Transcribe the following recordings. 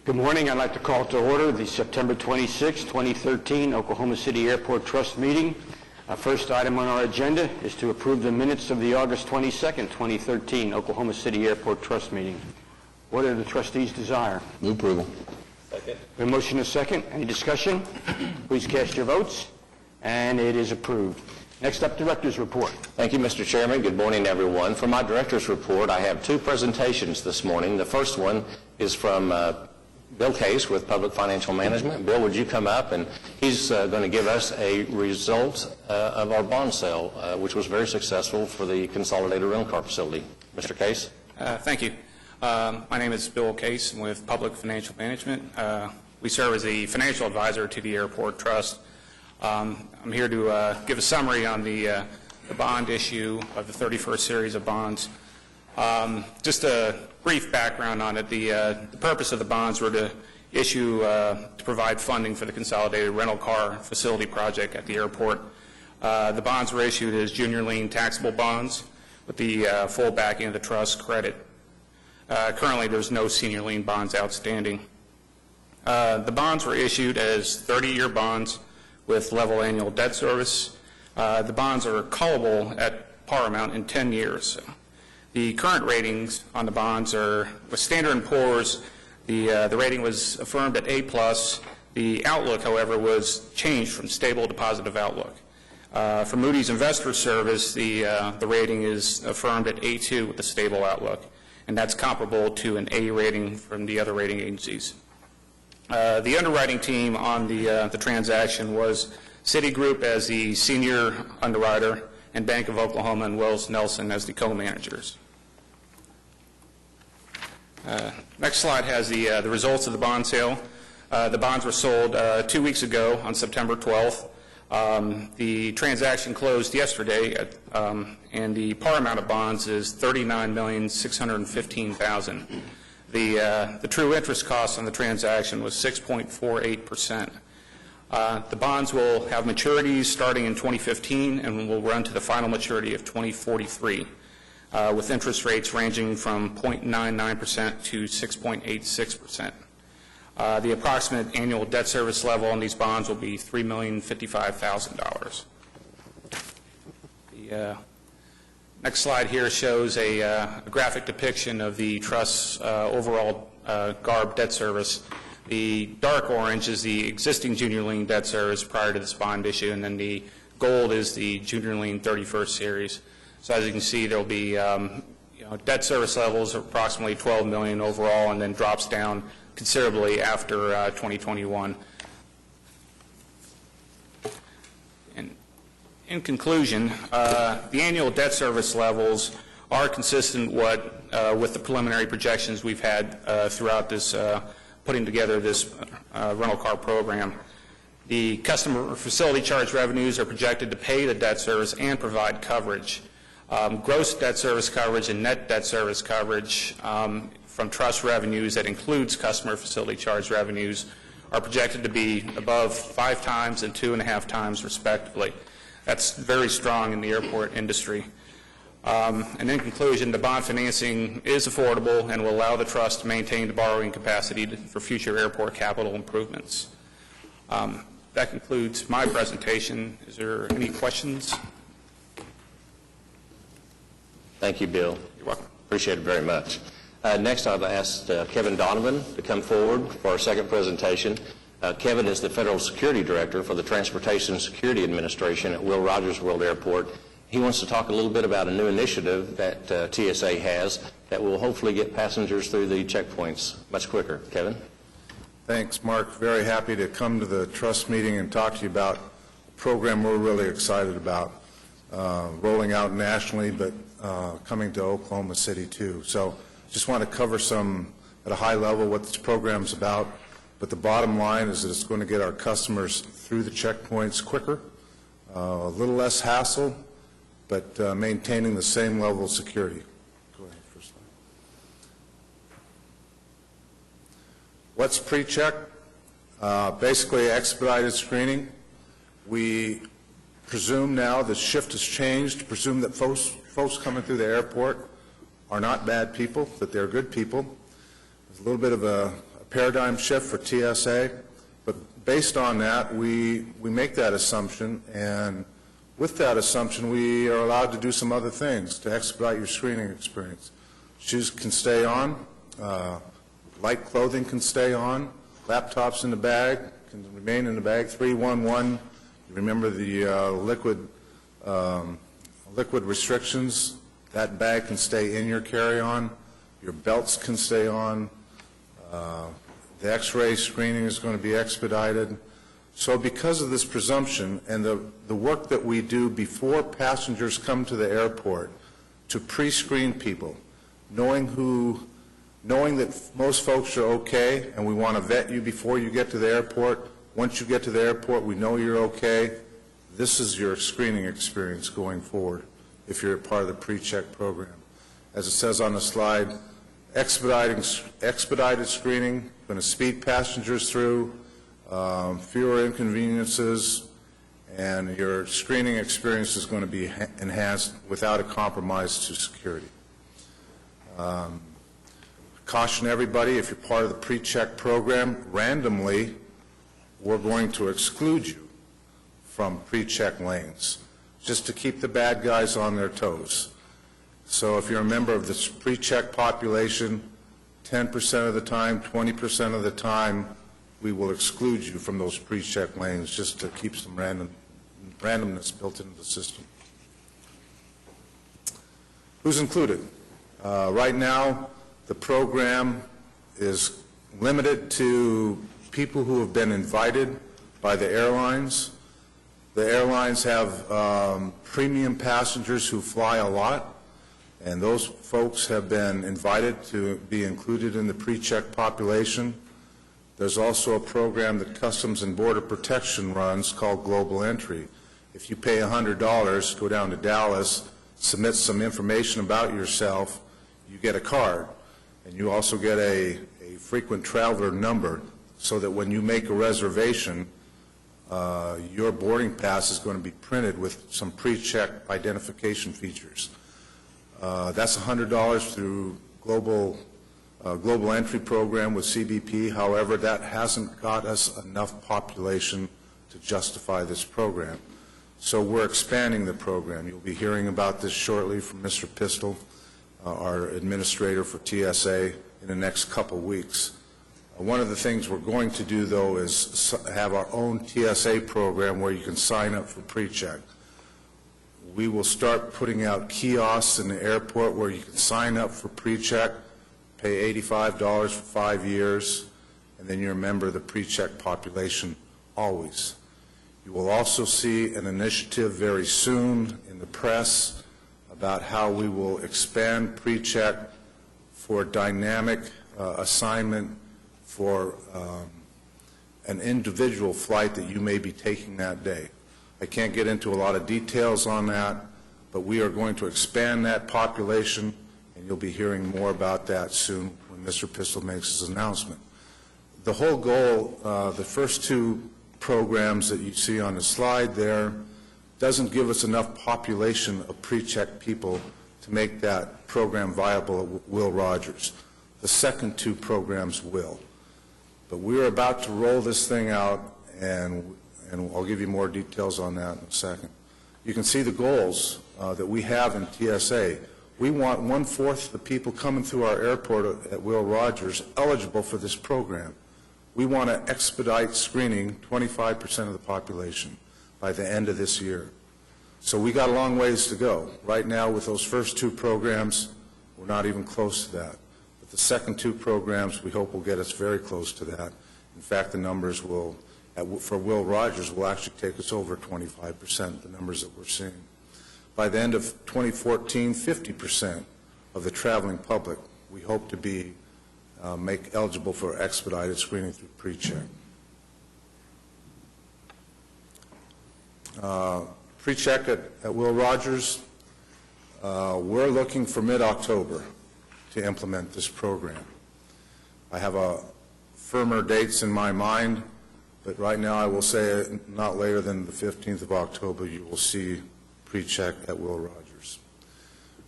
Good morning. I'd like to call to order the September 26, 2013 Oklahoma City Airport Trust meeting. First item on our agenda is to approve the minutes of the August 22nd, 2013 Oklahoma City Airport Trust meeting. What do the trustees desire? Move approval. Second. A motion and a second. Any discussion? Please cast your votes. And it is approved. Next up, Director's Report. Thank you, Mr. Chairman. Good morning, everyone. For my Director's Report, I have two presentations this morning. The first one is from Bill Case with Public Financial Management. Bill, would you come up? And he's going to give us a result of our bond sale, which was very successful for the Consolidated Rental Car Facility. Mr. Case? Thank you. My name is Bill Case. I'm with Public Financial Management. We serve as a financial advisor to the Airport Trust. I'm here to give a summary on the bond issue of the 31st series of bonds. Just a brief background on it. The purpose of the bonds were to issue to provide funding for the Consolidated Rental Car Facility project at the airport. The bonds were issued as junior lien taxable bonds with the full backing of the trust credit. Currently, there's no senior lien bonds outstanding. The bonds were issued as 30-year bonds with level annual debt service. The bonds are callable at par amount in 10 years. The current ratings on the bonds are, with Standard & Poor's, the rating was affirmed at A+. The outlook, however, was changed from stable to positive outlook. For Moody's Investor Service, the rating is affirmed at A2 with a stable outlook, and that's comparable to an A rating from the other rating agencies. The underwriting team on the transaction was Citigroup as the senior underwriter and Bank of Oklahoma and Wells Nelson as the co-managers. Next slide has the results of the bond sale. The bonds were sold 2 weeks ago on September 12th. The transaction closed yesterday, and the par amount of bonds is $39,615,000. The true interest cost on the transaction was 6.48%. The bonds will have maturities starting in 2015 and will run to the final maturity of 2043, with interest rates ranging from 0.99% to 6.86%. The approximate annual debt service level on these bonds will be $3,055,000. The next slide here shows a graphic depiction of the Trust's overall GARB debt service. The dark orange is the existing junior lien debt service prior to this bond issue, and then the gold is the junior lien 31st series. So as you can see, there will be debt service levels of approximately $12 million overall, and then drops down considerably after 2021. And in conclusion, the annual debt service levels are consistent with the preliminary projections we've had throughout this putting together this rental car program. The customer facility charge revenues are projected to pay the debt service and provide coverage. Gross debt service coverage and net debt service coverage from trust revenues that includes customer facility charge revenues are projected to be above 5 times and 2.5 times respectively. That's very strong in the airport industry. And in conclusion, the bond financing is affordable and will allow the trust to maintain the borrowing capacity for future airport capital improvements. That concludes my presentation. Is there any questions? Thank you, Bill. You're welcome. Appreciate it very much. Next, I'd ask Kevin Donovan to come forward for our second presentation. Kevin is the Federal Security Director for the Transportation Security Administration at Will Rogers World Airport. He wants to talk a little bit about a new initiative that TSA has that will hopefully get passengers through the checkpoints much quicker. Kevin? Thanks, Mark. Very happy to come to the Trust meeting and talk to you about a program we're really excited about, rolling out nationally, but coming to Oklahoma City too. So just want to cover some, at a high level, what this program's about. But the bottom line is that it's going to get our customers through the checkpoints quicker, a little less hassle, but maintaining the same level of security. Go ahead, first slide. What's pre-check? Basically expedited screening. We presume now the shift has changed, presume that folks coming through the airport are not bad people, that they're good people. There's a little bit of a paradigm shift for TSA, but based on that, we make that assumption, and with that assumption, we are allowed to do some other things to expedite your screening experience. Shoes can stay on, light clothing can stay on, laptops in the bag can remain in the bag. 311, you remember the liquid restrictions, that bag can stay in your carry-on, your belts can stay on, the x-ray screening is going to be expedited. So because of this presumption and the work that we do before passengers come to the airport to pre-screen people, knowing that most folks are okay and we want to vet you before you get to the airport. Once you get to the airport, we know you're okay. This is your screening experience going forward if you're a part of the pre-check program. As it says on the slide, expedited screening, going to speed passengers through, fewer inconveniences, and your screening experience is going to be enhanced without a compromise to security. Caution everybody, if you're part of the pre-check program, randomly, we're going to exclude you from pre-check lanes, just to keep the bad guys on their toes. So if you're a member of this pre-check population, 10% of the time, 20% of the time, we will exclude you from those pre-check lanes just to keep some randomness built into the system. Who's included? Right now, the program is limited to people who have been invited by the airlines. The airlines have premium passengers who fly a lot, and those folks have been invited to be included in the pre-check population. There's also a program that Customs and Border Protection runs called Global Entry. If you pay $100, go down to Dallas, submit some information about yourself, you get a card. And you also get a frequent traveler number so that when you make a reservation, your boarding pass is going to be printed with some pre-check identification features. That's $100 through Global Entry program with CBP. However, that hasn't got us enough population to justify this program. So we're expanding the program. You'll be hearing about this shortly from Mr. Pistol, our administrator for TSA, in the next couple weeks. One of the things we're going to do, though, is have our own TSA program where you can sign up for pre-check. We will start putting out kiosks in the airport where you can sign up for pre-check, pay $85 for 5 years, and then you're a member of the pre-check population always. You will also see an initiative very soon in the press about how we will expand pre-check for dynamic assignment for an individual flight that you may be taking that day. I can't get into a lot of details on that, but we are going to expand that population, and you'll be hearing more about that soon when Mr. Pistol makes his announcement. The whole goal, the first two programs that you see on the slide there, doesn't give us enough population of pre-check people to make that program viable at Will Rogers. The second two programs will. But we're about to roll this thing out, and I'll give you more details on that in a second. You can see the goals that we have in TSA. We want 1/4 the people coming through our airport at Will Rogers eligible for this program. We want to expedite screening 25% of the population by the end of this year. So we got a long ways to go. Right now, with those first two programs, we're not even close to that. But the second two programs, we hope will get us very close to that. In fact, the numbers will, for Will Rogers, will actually take us over 25%, the numbers that we're seeing. By the end of 2014, 50% of the traveling public we hope to be make eligible for expedited screening through pre-check. Pre-check at Will Rogers, we're looking for mid-October to implement this program. I have firmer dates in my mind, but right now I will say not later than the 15th of October you will see pre-check at Will Rogers.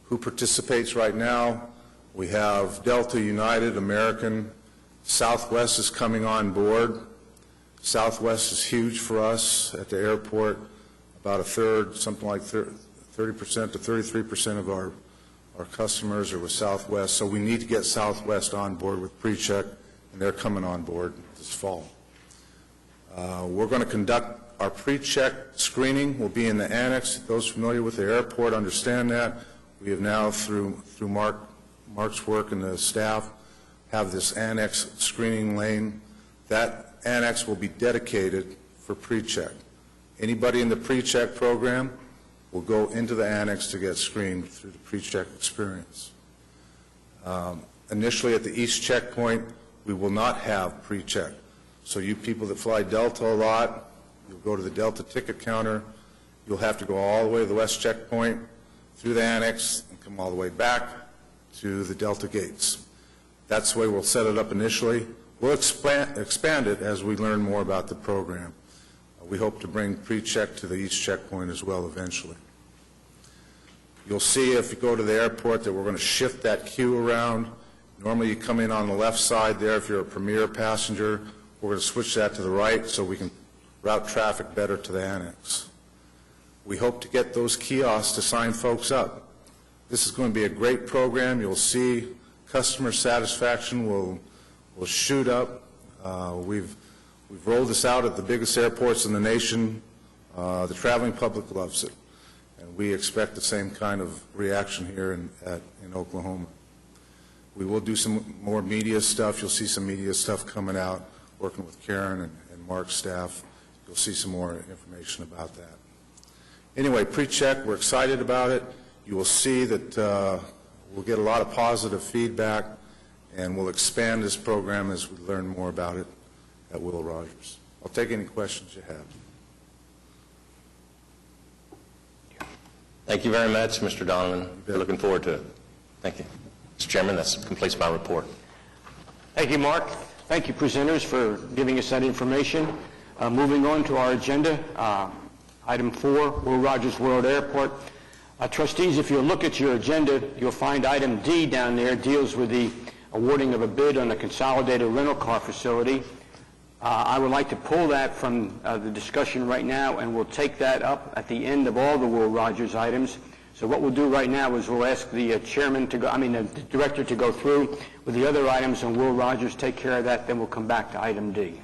Who participates right now? We have Delta, United, American, Southwest is coming on board. Southwest is huge for us at the airport. About a third, something like 30% to 33% of our customers are with Southwest, so we need to get Southwest on board with PreCheck, and they're coming on board this fall. We're going to conduct our PreCheck screening. Will be in the annex. Those familiar with the airport understand that. We have now, through Mark's work and the staff, have this annex screening lane. That annex will be dedicated for PreCheck. Anybody in the PreCheck program will go into the annex to get screened through the PreCheck experience. Initially at the East checkpoint, we will not have PreCheck. So you people that fly Delta a lot, you'll go to the Delta ticket counter. You'll have to go all the way to the West checkpoint, through the annex, and come all the way back to the Delta gates. That's the way we'll set it up initially. We'll expand it as we learn more about the program. We hope to bring PreCheck to the East checkpoint as well eventually. You'll see if you go to the airport that we're going to shift that queue around. Normally you come in on the left side there if you're a Premier passenger. We're going to switch that to the right so we can route traffic better to the annex. We hope to get those kiosks to sign folks up. This is going to be a great program. You'll see customer satisfaction will shoot up. We've rolled this out at the biggest airports in the nation. The traveling public loves it, and we expect the same kind of reaction here in Oklahoma. We will do some more media stuff. You'll see some media stuff coming out, working with Karen and Mark's staff. You'll see some more information about that. Anyway, PreCheck, we're excited about it. You will see that we'll get a lot of positive feedback, and we'll expand this program as we learn more about it at Will Rogers. I'll take any questions you have. Thank you very much, Mr. Donovan. We're looking forward to it. Thank you. Mr. Chairman, that completes my report. Thank you, Mark. Thank you, presenters, for giving us that information. Moving on to our agenda, item 4, Will Rogers World Airport. Trustees, if you look at your agenda, you'll find item D down there deals with the awarding of a bid on a consolidated rental car facility. I would like to pull that from the discussion right now, and we'll take that up at the end of all the Will Rogers items. So what we'll do right now is we'll ask the the director to go through with the other items, and Will Rogers take care of that. Then we'll come back to item D.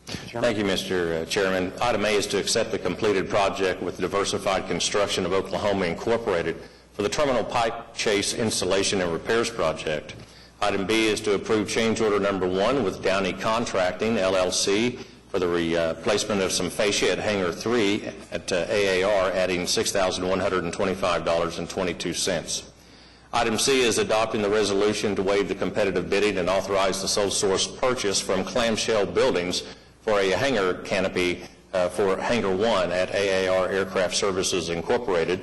Thank you, Mr. Chairman. Item A is to accept the completed project with Diversified Construction of Oklahoma Incorporated for the Terminal Pipe Chase Installation and Repairs Project. Item B is to approve change order number 1 with Downey Contracting, LLC, for the replacement of some fascia at Hangar 3 at AAR, adding $6,125.22. Item C is adopting the resolution to waive the competitive bidding and authorize the sole source purchase from Clamshell Buildings for a hangar canopy for Hangar 1 at AAR Aircraft Services Incorporated.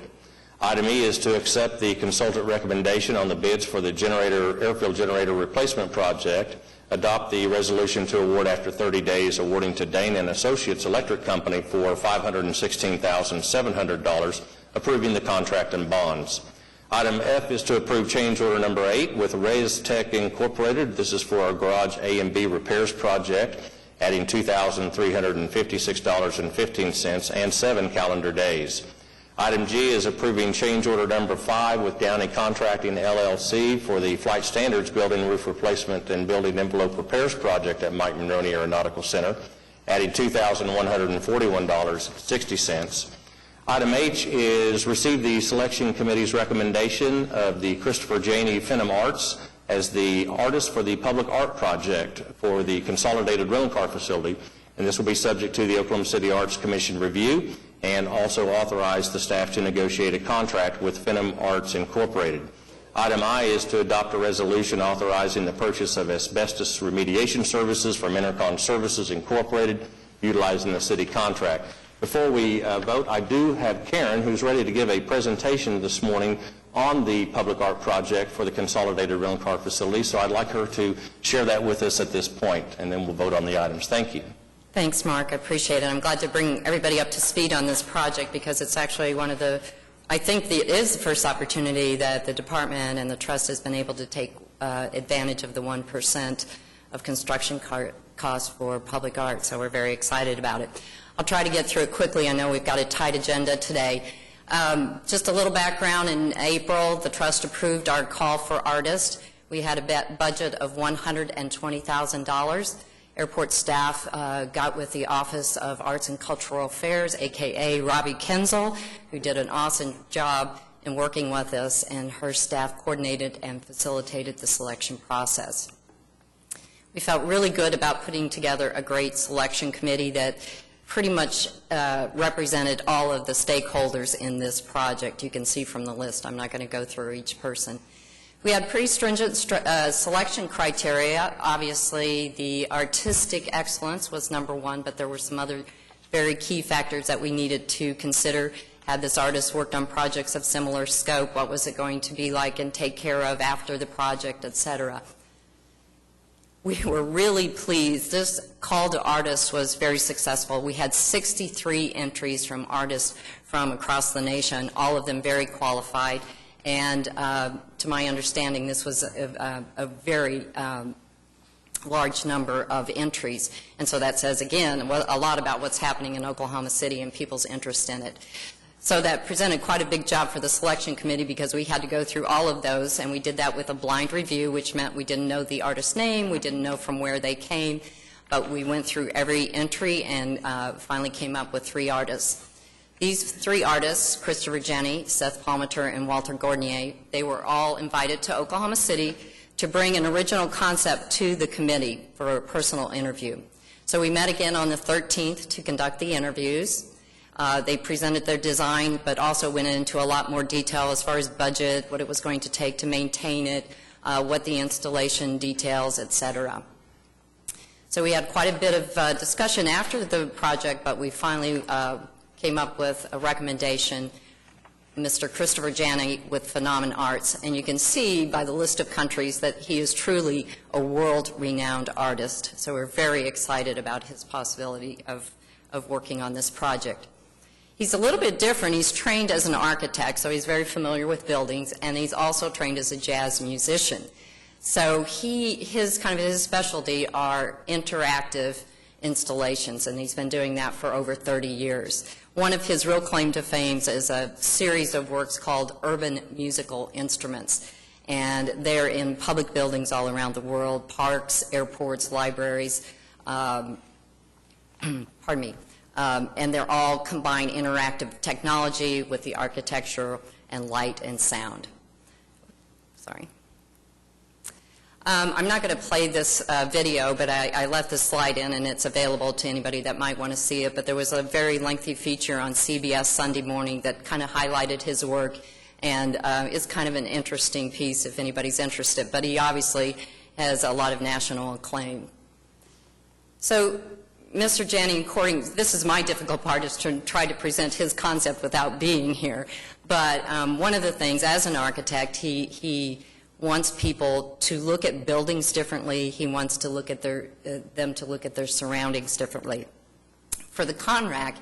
Item E is to accept the consultant recommendation on the bids for the airfield generator replacement project, adopt the resolution to award after 30 days, awarding to Dane and Associates Electric Company for $516,700, approving the contract and bonds. Item F is to approve change order number 8 with Reyes Tech Incorporated. This is for our garage A and B repairs project, adding $2,356.15 and 7 calendar days. Item G is approving change order number 5 with Downey Contracting, LLC, for the Flight Standards Building Roof Replacement and Building Envelope Repairs Project at Mike Monroney Aeronautical Center, adding $2,141.60. Item H is receive the Selection Committee's recommendation of the Christopher Janey Fenham Arts as the artist for the Public Art Project for the Consolidated Rental Car Facility, and this will be subject to the Oklahoma City Arts Commission review, and also authorize the staff to negotiate a contract with Fenham Arts Incorporated. Item I is to adopt a resolution authorizing the purchase of asbestos remediation services from Intercon Services Incorporated, utilizing the city contract. Before we vote, I do have Karen, who's ready to give a presentation this morning on the public art project for the Consolidated Rental Car Facility, so I'd like her to share that with us at this point, and then we'll vote on the items. Thank you. Thanks, Mark. I appreciate it. I'm glad to bring everybody up to speed on this project because it's actually one of the, I think it is the first opportunity that the department and the trust has been able to take advantage of the 1% of construction costs for public art, so we're very excited about it. I'll try to get through it quickly. I know we've got a tight agenda today. Just a little background. In April, the Trust approved our call for artists. We had a budget of $120,000. Airport staff got with the Office of Arts and Cultural Affairs, a.k.a. Robbie Kenzel, who did an awesome job in working with us, and her staff coordinated and facilitated the selection process. We felt really good about putting together a great selection committee that pretty much represented all of the stakeholders in this project. You can see from the list. I'm not going to go through each person. We had pretty stringent selection criteria. Obviously, the artistic excellence was number one, but there were some other very key factors that we needed to consider. Had this artist worked on projects of similar scope? What was it going to be like and take care of after the project, etc.? We were really pleased. This call to artists was very successful. We had 63 entries from artists from across the nation, all of them very qualified. And to my understanding, this was a very large number of entries. And so that says, again, a lot about what's happening in Oklahoma City and people's interest in it. So that presented quite a big job for the selection committee because we had to go through all of those, and we did that with a blind review, which meant we didn't know the artist's name, we didn't know from where they came, but we went through every entry and finally came up with 3 artists. These 3 artists, Christopher Jenny, Seth Palmater, and Walter Gordnier, they were all invited to Oklahoma City to bring an original concept to the committee for a personal interview. So we met again on the 13th to conduct the interviews. They presented their design, but also went into a lot more detail as far as budget, what it was going to take to maintain it, what the installation details, etc. So we had quite a bit of discussion after the project, but we finally came up with a recommendation, Mr. Christopher Janney with Phenomenon Arts. And you can see by the list of countries that he is truly a world-renowned artist. So we're very excited about his possibility of working on this project. He's a little bit different. He's trained as an architect, so he's very familiar with buildings, and he's also trained as a jazz musician. So his specialty are interactive installations, and he's been doing that for over 30 years. One of his real claim to fame is a series of works called Urban Musical Instruments, and they're in public buildings all around the world, parks, airports, libraries, pardon me, and they're all combine interactive technology with the architecture and light and sound. Sorry. I'm not going to play this video, but I left this slide in, and it's available to anybody that might want to see it. But there was a very lengthy feature on CBS Sunday morning that kind of highlighted his work, and it's kind of an interesting piece if anybody's interested. But he obviously has a lot of national acclaim. So Mr. Janney, this is my difficult part, is to try to present his concept without being here. But one of the things, as an architect, he wants people to look at buildings differently. He wants to look at them to look at their surroundings differently. For the Conrack,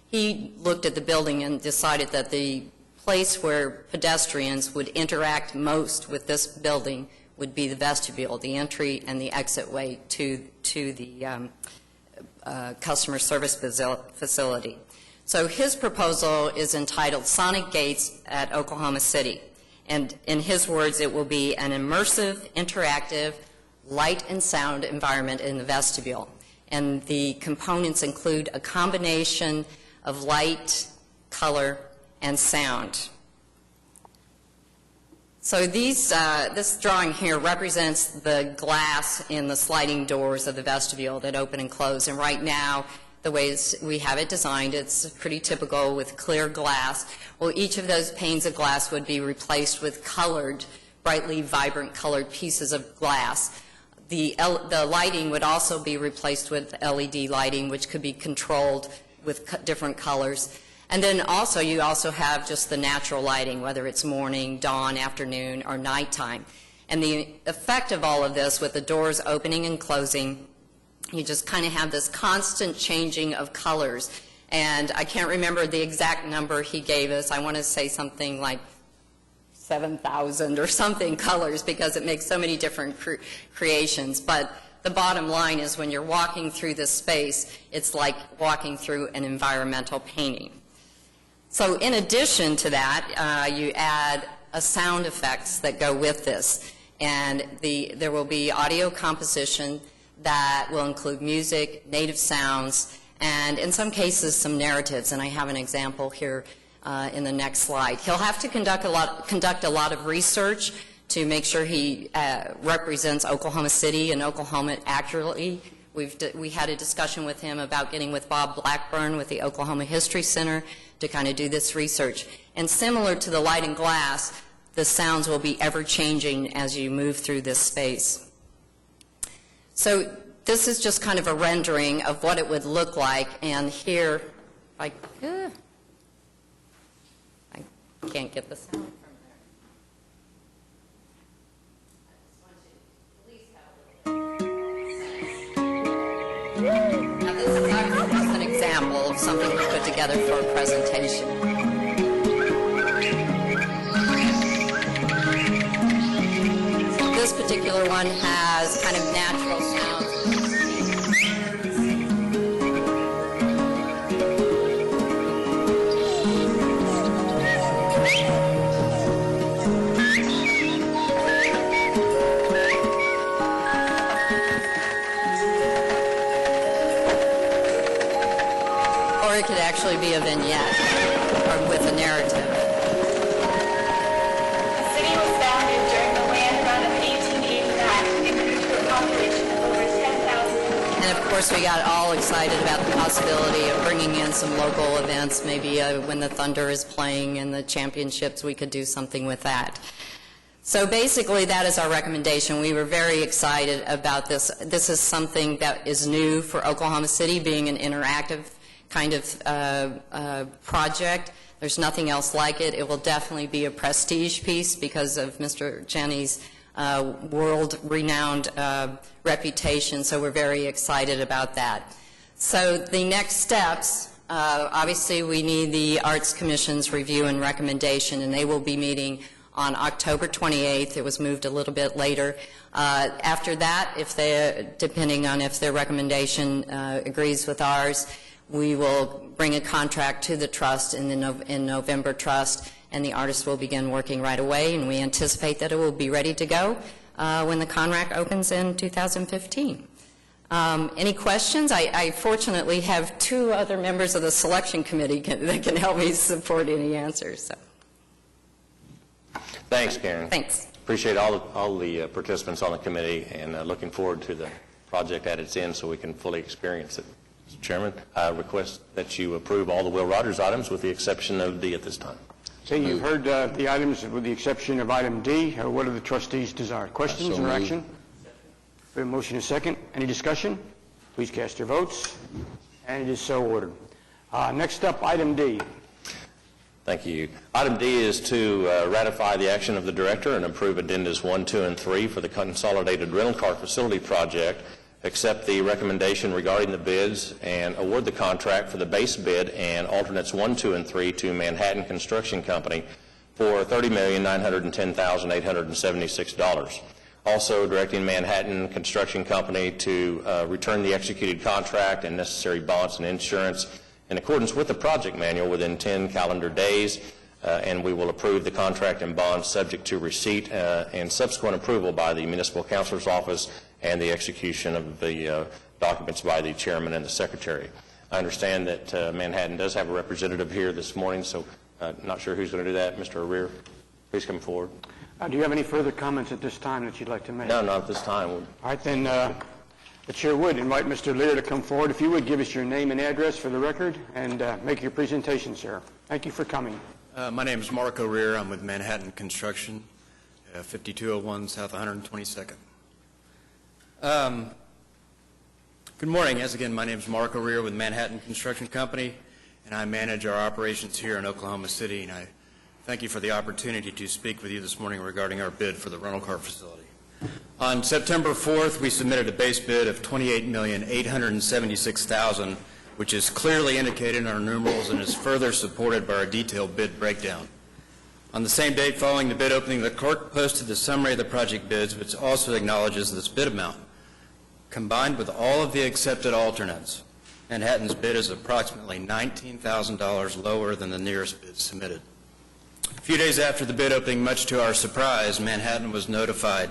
he looked at the building and decided that the place where pedestrians would interact most with this building would be the vestibule, the entry and the exit way to the customer service facility. So his proposal is entitled Sonic Gates at Oklahoma City. And in his words, it will be an immersive, interactive, light and sound environment in the vestibule. And the components include a combination of light, color, and sound. So this drawing here represents the glass in the sliding doors of the vestibule that open and close. And right now, the way we have it designed, it's pretty typical with clear glass. Well, each of those panes of glass would be replaced with colored, brightly vibrant colored pieces of glass. The lighting would also be replaced with LED lighting, which could be controlled with different colors. And then also, you also have just the natural lighting, whether it's morning, dawn, afternoon, or nighttime. And the effect of all of this, with the doors opening and closing, you just kind of have this constant changing of colors. And I can't remember the exact number he gave us. I want to say something like 7,000 or something colors, because it makes so many different creations. But the bottom line is when you're walking through this space, it's like walking through an environmental painting. So in addition to that, you add sound effects that go with this. And there will be audio composition that will include music, native sounds, and in some cases some narratives. And I have an example here in the next slide. He'll have to conduct a lot of research to make sure he represents Oklahoma City and Oklahoma accurately. We had a discussion with him about getting with Bob Blackburn with the Oklahoma History Center to kind of do this research. And similar to the light and glass, the sounds will be ever-changing as you move through this space. So this is just kind of a rendering of what it would look like, and here, I can't get the sound from there. Now this is actually just an example of something we put together for a presentation. This particular one has kind of natural sounds. Or it could actually be a vignette or with a narrative. And of course, we got all excited about the possibility of bringing in some local events, maybe when the Thunder is playing in the championships, we could do something with that. So basically, that is our recommendation. We were very excited about this. This is something that is new for Oklahoma City, being an interactive kind of project. There's nothing else like it. It will definitely be a prestige piece because of Mr. Jenny's world-renowned reputation, so we're very excited about that. So the next steps, obviously we need the Arts Commission's review and recommendation, and they will be meeting on October 28th. It was moved a little bit later. After that, depending on if their recommendation agrees with ours, we will bring a contract to the trust in November trust, and the artist will begin working right away, and we anticipate that it will be ready to go when the contract opens in 2015. Any questions? I fortunately have two other members of the selection committee that can help me support any answers. So. Thanks, Karen. Thanks. Appreciate all the participants on the committee, and looking forward to the project at its end so we can fully experience it. Mr. Chairman, I request that you approve all the Will Rogers items with the exception of D at this time. Okay, you've heard the items with the exception of item D. What do the trustees desire? Questions or action? We have a motion and a second. Any discussion? Please cast your votes. And it is so ordered. Next up, item D. Thank you. Item D is to ratify the action of the director and approve addendas 1, 2, and 3 for the consolidated rental car facility project, accept the recommendation regarding the bids, and award the contract for the base bid and alternates 1, 2, and 3 to Manhattan Construction Company for $30,910,876. Also directing Manhattan Construction Company to return the executed contract and necessary bonds and insurance in accordance with the project manual within 10 calendar days, and we will approve the contract and bonds subject to receipt and subsequent approval by the Municipal Counselor's Office and the execution of the documents by the chairman and the secretary. I understand that Manhattan does have a representative here this morning, so not sure who's going to do that. Mr. Arrear, please come forward. Do you have any further comments at this time that you'd like to make? No, not at this time. All right, then the chair would invite Mr. Lear to come forward. If you would give us your name and address for the record and make your presentation, sir. Thank you for coming. My name is Mark O'Rear. I'm with Manhattan Construction, 5201 South 122nd. Good morning. As again, my name is Mark O'Rear with Manhattan Construction Company, and I manage our operations here in Oklahoma City, and I thank you for the opportunity to speak with you this morning regarding our bid for the rental car facility. On September 4th, we submitted a base bid of $28,876,000, which is clearly indicated in our numerals and is further supported by our detailed bid breakdown. On the same date following the bid opening, the clerk posted the summary of the project bids, which also acknowledges this bid amount. Combined with all of the accepted alternates, Manhattan's bid is approximately $19,000 lower than the nearest bid submitted. A few days after the bid opening, much to our surprise, Manhattan was notified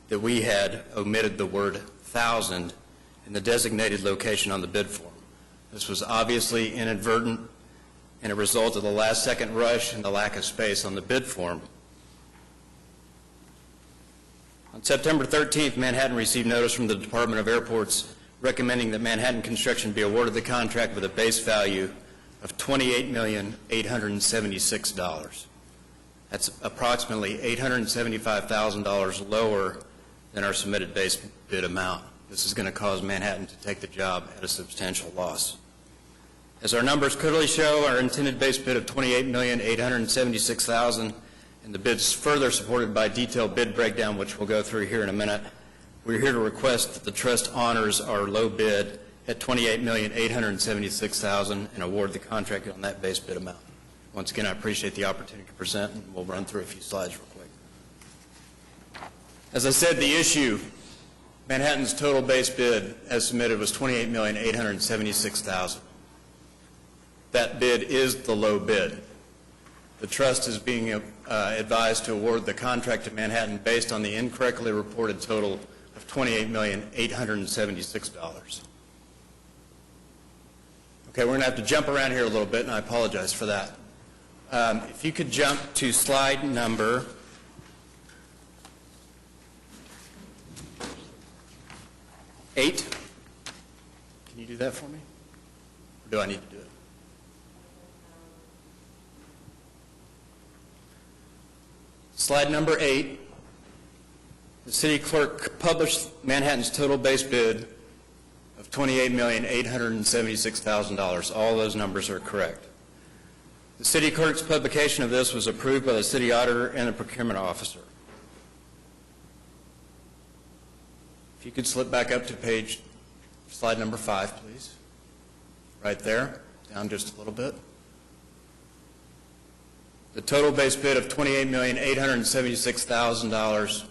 that we had omitted the word "thousand" in the designated location on the bid form. This was obviously inadvertent and a result of the last-second rush and the lack of space on the bid form. On September 13th, Manhattan received notice from the Department of Airports recommending that Manhattan Construction be awarded the contract with a base value of $28,876. That's approximately $875,000 lower than our submitted base bid amount. This is going to cause Manhattan to take the job at a substantial loss. As our numbers clearly show, our intended base bid of $28,876,000 and the bids further supported by detailed bid breakdown, which we'll go through here in a minute. We're here to request that the trust honors our low bid at $28,876,000 and award the contract on that base bid amount. Once again, I appreciate the opportunity to present, and we'll run through a few slides real quick. As I said, the issue, Manhattan's total base bid as submitted was $28,876,000. That bid is the low bid. The trust is being advised to award the contract to Manhattan based on the incorrectly reported total of $28,876. Okay, we're going to have to jump around here a little bit, and I apologize for that. If you could jump to slide number 8. Can you do that for me? Or do I need to do it? Slide number 8. The city clerk published Manhattan's total base bid of $28,876,000. All those numbers are correct. The city clerk's publication of this was approved by the city auditor and the procurement officer. If you could slip back up to slide number 5, please. Right there, down just a little bit. The total base bid of $28,876,000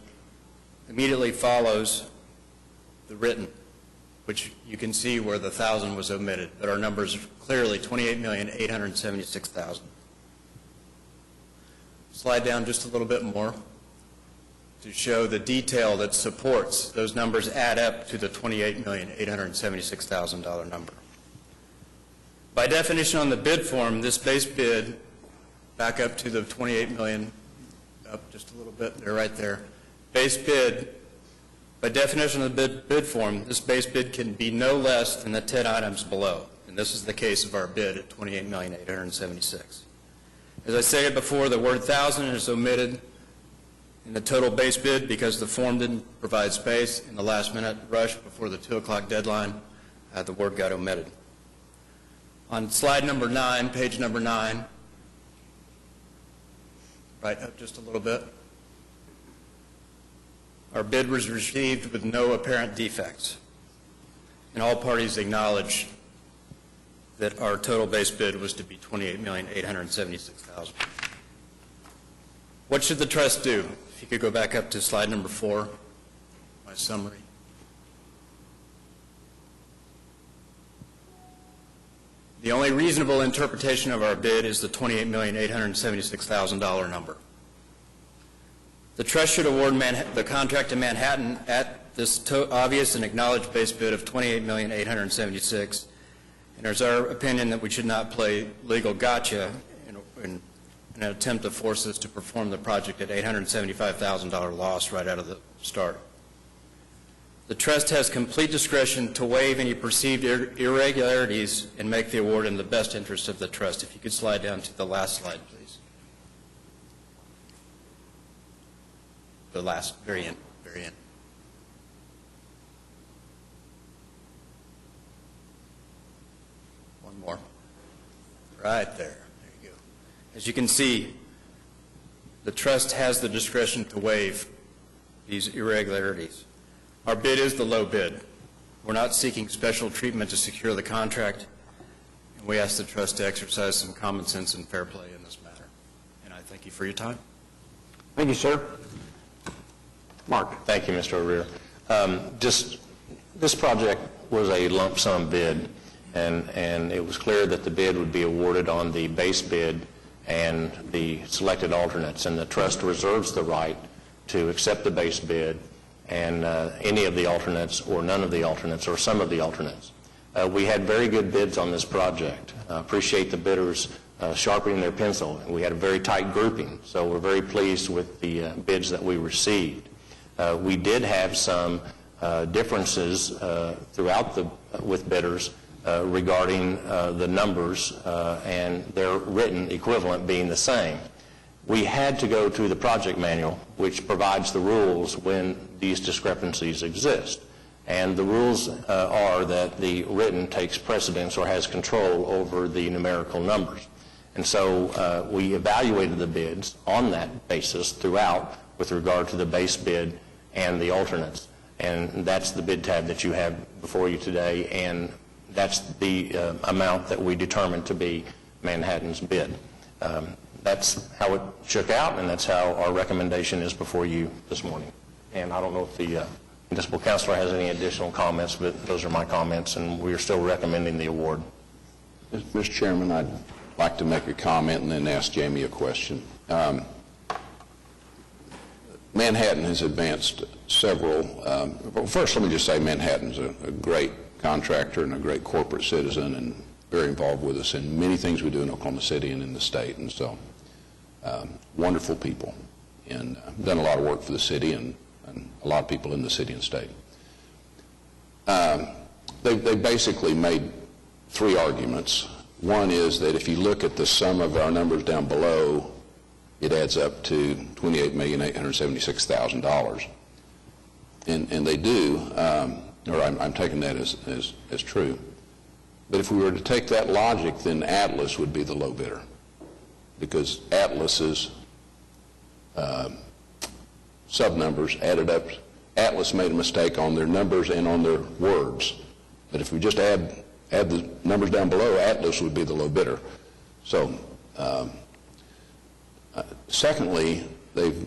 immediately follows the written, which you can see where the 1,000 was omitted, but our numbers are clearly $28,876,000. Slide down just a little bit more to show the detail that supports those numbers add up to the $28,876,000 number. By definition on the bid form, this base bid, back up to the $28 million, up just a little bit, they're right there. Base bid, by definition of the bid form, this base bid can be no less than the 10 items below, and this is the case of our bid at $28,876,000. As I stated before, the word "thousand" is omitted in the total base bid because the form didn't provide space. In the last-minute rush before the 2 o'clock deadline, the word got omitted. On slide number 9, page number 9, right up just a little bit, our bid was received with no apparent defects, and all parties acknowledged that our total base bid was to be $28,876,000. What should the trust do? If you could go back up to slide number 4, my summary. The only reasonable interpretation of our bid is the $28,876,000 number. The trust should award the contract to Manhattan at this obvious and acknowledged base bid of $28,876,000, and it's our opinion that we should not play legal gotcha in an attempt to force us to perform the project at $875,000 loss right out of the start. The trust has complete discretion to waive any perceived irregularities and make the award in the best interest of the trust. If you could slide down to the last slide, please. The last, very end, very end. One more. Right there. There you go. As you can see, the trust has the discretion to waive these irregularities. Our bid is the low bid. We're not seeking special treatment to secure the contract, and we ask the trust to exercise some common sense and fair play in this matter. And I thank you for your time. Thank you, sir. Mark. Thank you, Mr. O'Rear. Just This project was a lump sum bid, and it was clear that the bid would be awarded on the base bid and the selected alternates, and the trust reserves the right to accept the base bid and any of the alternates or none of the alternates or some of the alternates. We had very good bids on this project. Appreciate the bidders sharpening their pencil. We had a very tight grouping, so we're very pleased with the bids that we received. We did have some differences with bidders regarding the numbers and their written equivalent being the same. We had to go to the project manual, which provides the rules when these discrepancies exist. And the rules are that the written takes precedence or has control over the numerical numbers. And so we evaluated the bids on that basis throughout with regard to the base bid and the alternates. And that's the bid tab that you have before you today, and that's the amount that we determined to be Manhattan's bid. That's how it shook out, and that's how our recommendation is before you this morning. And I don't know if the municipal councilor has any additional comments, but those are my comments, and we are still recommending the award. Mr. Chairman, I'd like to make a comment and then ask Jamie a question. Manhattan has advanced several, well, first let me just say Manhattan's a great contractor and a great corporate citizen and very involved with us in many things we do in Oklahoma City and in the state, and so wonderful people, and done a lot of work for the city and a lot of people in the city and state. They basically made three arguments. One is that if you look at the sum of our numbers down below, it adds up to $28,876,000. And they do, or I'm taking that as true. But if we were to take that logic, then Atlas would be the low bidder, because Atlas's sub-numbers added up. Atlas made a mistake on their numbers and on their words. But if we just add the numbers down below, Atlas would be the low bidder. So, secondly, they've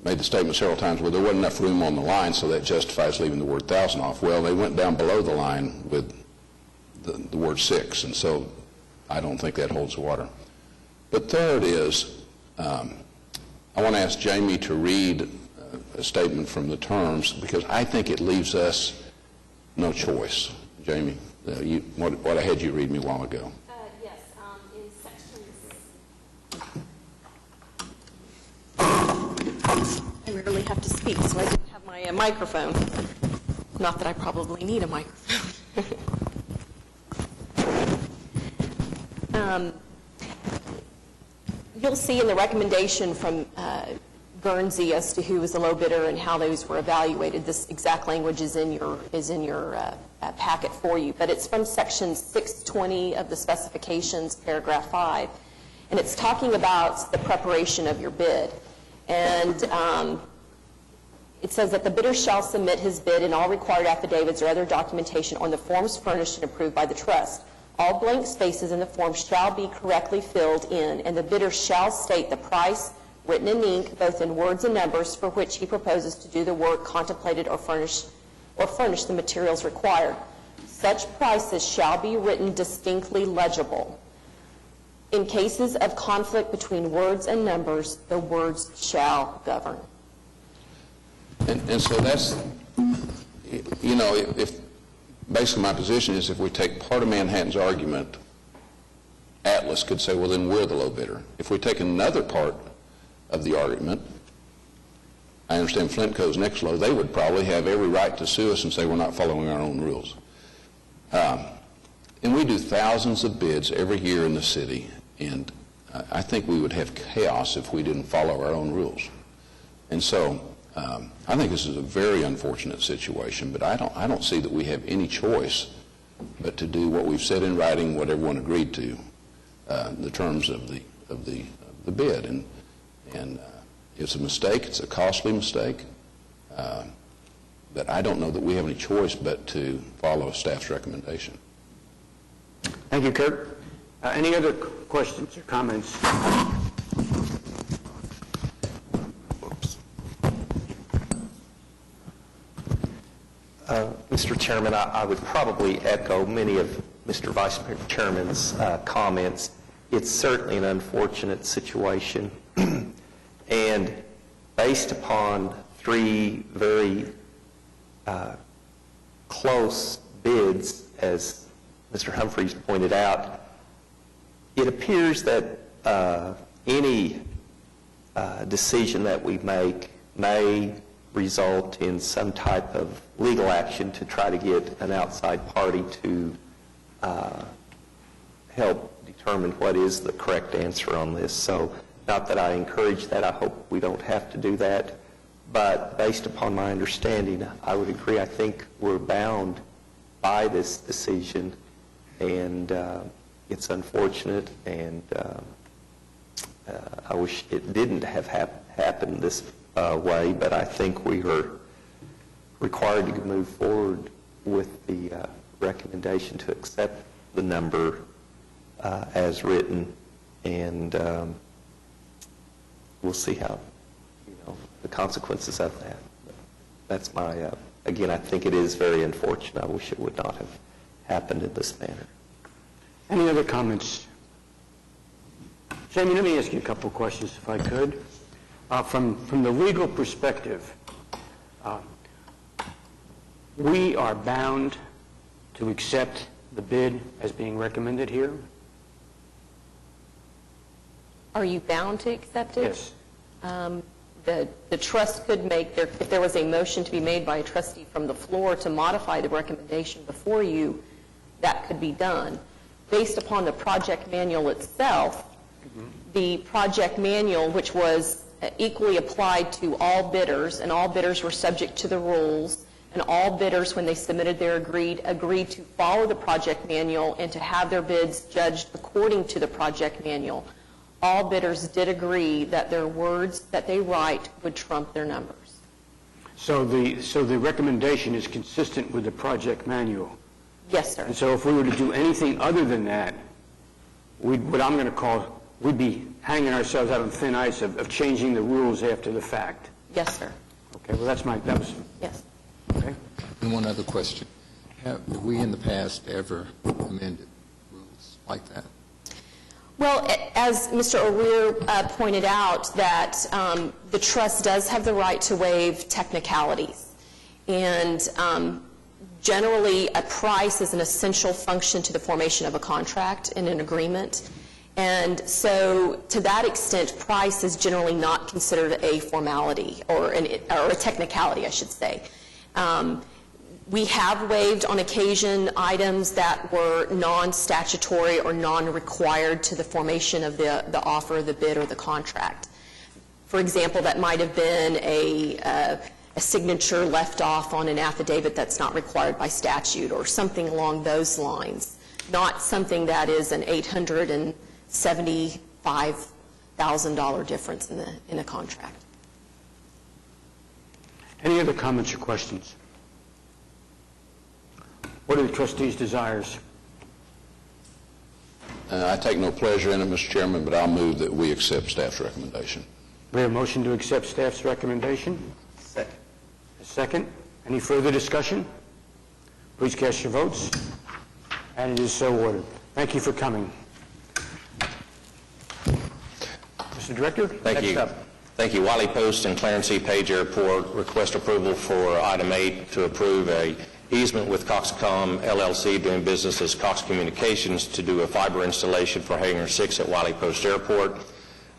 made the statement several times where there wasn't enough room on the line, so that justifies leaving the word 1,000 off. Well, they went down below the line with the word 6, and so I don't think that holds water. But third is, I want to ask Jamie to read a statement from the terms, because I think it leaves us no choice. Jamie, what I had you read me a while ago. Yes, in sections, I rarely have to speak, so I didn't have my microphone. Not that I probably need a microphone. You'll see in the recommendation from Guernsey as to who was the low bidder and how those were evaluated. This exact language is in your packet for you, but it's from section 620 of the specifications, paragraph 5, and it's talking about the preparation of your bid. And it says that the bidder shall submit his bid and all required affidavits or other documentation on the forms furnished and approved by the trust. All blank spaces in the form shall be correctly filled in, and the bidder shall state the price, written in ink, both in words and numbers, for which he proposes to do the work contemplated or furnish the materials required. Such prices shall be written distinctly legible. In cases of conflict between words and numbers, the words shall govern. And so that's, if basically my position is if we take part of Manhattan's argument, Atlas could say, well, then we're the low bidder. If we take another part of the argument, I understand Flintco's next low, they would probably have every right to sue us and say we're not following our own rules. And we do thousands of bids every year in the city, and I think we would have chaos if we didn't follow our own rules. And so I think this is a very unfortunate situation, but I don't see that we have any choice but to do what we've said in writing, what everyone agreed to, the terms of the bid. And it's a mistake. It's a costly mistake. But I don't know that we have any choice but to follow staff's recommendation. Thank you, Kurt. Any other questions or comments? Mr. Chairman, I would probably echo many of Mr. Vice Chairman's comments. It's certainly an unfortunate situation, and based upon three very close bids, as Mr. Humphreys pointed out, it appears that any decision that we make may result in some type of legal action to try to get an outside party to help determine what is the correct answer on this. So not that I encourage that, I hope we don't have to do that, but based upon my understanding, I would agree. I think we're bound by this decision, and it's unfortunate, and I wish it didn't have happened this way, but I think we are required to move forward with the recommendation to accept the number as written, and we'll see how, the consequences of that. That's my, again, I think it is very unfortunate. I wish it would not have happened in this manner. Any other comments? Jamie, let me ask you a couple of questions, if I could. From the legal perspective, we are bound to accept the bid as being recommended here? Are you bound to accept it? Yes. The trust could make, if there was a motion to be made by a trustee from the floor to modify the recommendation before you, that could be done. Based upon the project manual itself, the project manual, which was equally applied to all bidders, and all bidders were subject to the rules, and all bidders, when they submitted their agreed to follow the project manual and to have their bids judged according to the project manual. All bidders did agree that their words that they write would trump their numbers. So the recommendation is consistent with the project manual? Yes, sir. And so if we were to do anything other than that, what I'm going to call, we'd be hanging ourselves out on thin ice of changing the rules after the fact. Yes, sir. Okay, well, that was, Yes. okay. And one other question. Have we in the past ever amended rules like that? Well, as Mr. O'Rear pointed out, that the trust does have the right to waive technicalities. And generally, a price is an essential function to the formation of a contract and an agreement. And so, to that extent, price is generally not considered a formality, or a technicality, I should say. We have waived on occasion items that were non-statutory or non-required to the formation of the offer, the bid, or the contract. For example, that might have been a signature left off on an affidavit that's not required by statute, or something along those lines, not something that is an $875,000 difference in a contract. Any other comments or questions? What are the trustees' desires? I take no pleasure in it, Mr. Chairman, but I'll move that we accept staff's recommendation. We have a motion to accept staff's recommendation. Second. A second. Any further discussion? Please cast your votes. And it is so ordered. Thank you for coming. Mr. Director, Thank next you. up. Thank you. Wiley Post and Clarence E. Page Airport request approval for item 8 to approve a easement with Coxcom LLC doing business as Cox Communications to do a fiber installation for Hangar 6 at Wiley Post Airport.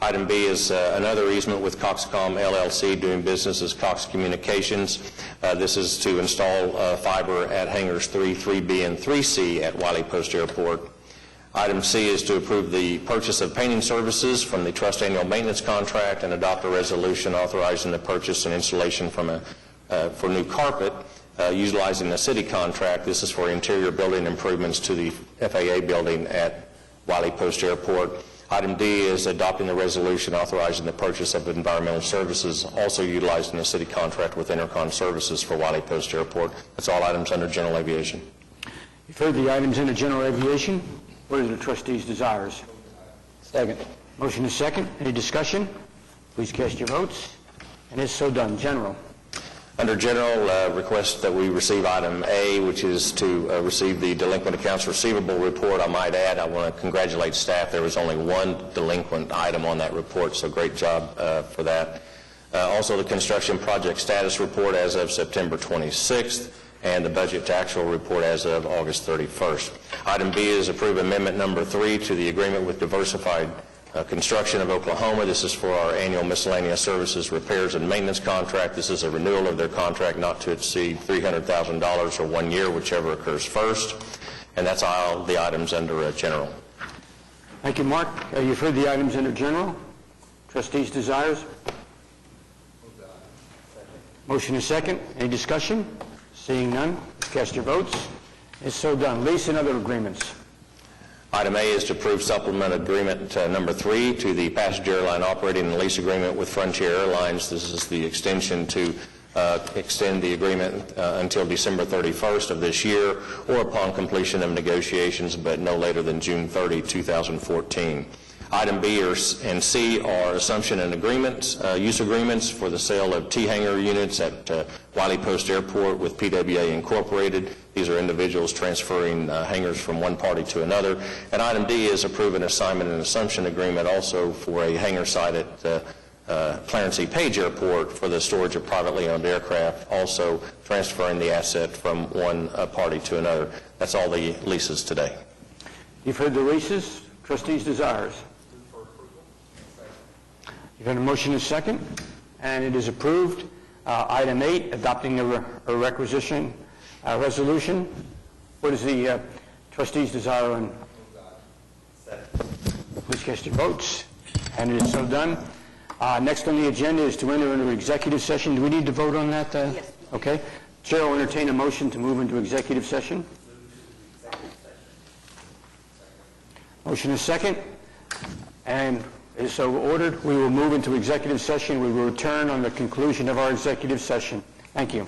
Item B is another easement with Coxcom LLC doing business as Cox Communications. This is to install fiber at Hangars 3, 3B, and 3C at Wiley Post Airport. Item C is to approve the purchase of painting services from the Trust Annual Maintenance Contract and adopt a resolution authorizing the purchase and installation for new carpet utilizing a city contract. This is for interior building improvements to the FAA building at Wiley Post Airport. Item D is adopting the resolution authorizing the purchase of environmental services, also utilizing a city contract with Intercon Services for Wiley Post Airport. That's all items under general aviation. You've heard the items under general aviation. What are the trustees' desires? Second. Motion is second. Any discussion? Please cast your votes. And it's so done. General. Under general, request that we receive item A, which is to receive the delinquent accounts receivable report. I might add, I want to congratulate staff. There was only one delinquent item on that report, so great job for that. Also, the construction project status report as of September 26th, and the budget to actual report as of August 31st. Item B is approve amendment number 3 to the agreement with Diversified Construction of Oklahoma. This is for our annual miscellaneous services, repairs, and maintenance contract. This is a renewal of their contract not to exceed $300,000 for 1 year, whichever occurs first. And that's all the items under general. Thank you, Mark. You've heard the items under general. Trustees' desires? Motion is second. Any discussion? Seeing none, cast your votes. It's so done. Lease and other agreements. Item A is to approve supplement agreement number 3 to the passenger airline operating and lease agreement with Frontier Airlines. This is the extension to extend the agreement until December 31st of this year or upon completion of negotiations, but no later than June 30, 2014. Item B and C are assumption and agreements, use agreements for the sale of T-hangar units at Wiley Post Airport with PWA Incorporated. These are individuals transferring hangars from one party to another. And item D is approve an assignment and assumption agreement also for a hangar site at Clarence E. Page Airport for the storage of privately owned aircraft, also transferring the asset from one party to another. That's all the leases today. You've heard the leases. Trustees' desires. You've heard a motion and second, and it is approved. Item 8, adopting a requisition resolution. What is the trustees' desire on? Please cast your votes. And it is so done. Next on the agenda is to enter into executive session. Do we need to vote on that? Yes. Okay. Chair will entertain a motion to move into executive session. Motion is second, and is so ordered. We will move into executive session. We will return on the conclusion of our executive session. Thank you.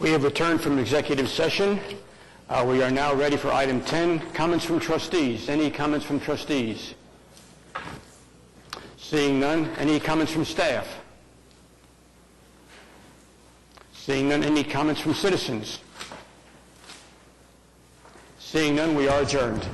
We have returned from executive session. We are now ready for item 10, comments from trustees. Any comments from trustees? Seeing none, any comments from staff? Seeing none, any comments from citizens? Seeing none, we are adjourned.